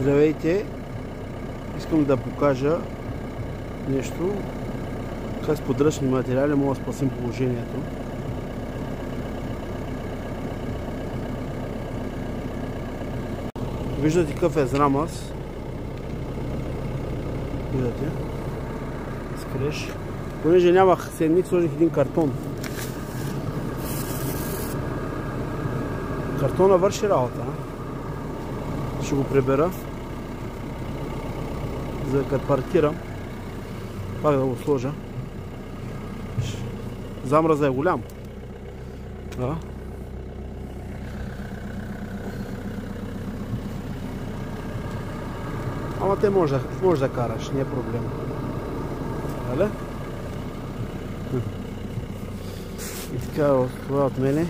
Здравейте! Искам да покажа нещо. Как с подръчни материали мога да спасим положението. Виждате какъв е зрамаз. Виждате? Скреш. Понеже нямах седмик, сложих един картон. Картона върши работа. Ще го прибера, за да като паркирам, пак да го сложа. Замраза е голям. Да. Ама те може да караш, не е проблем. Нали? И така, това от мене.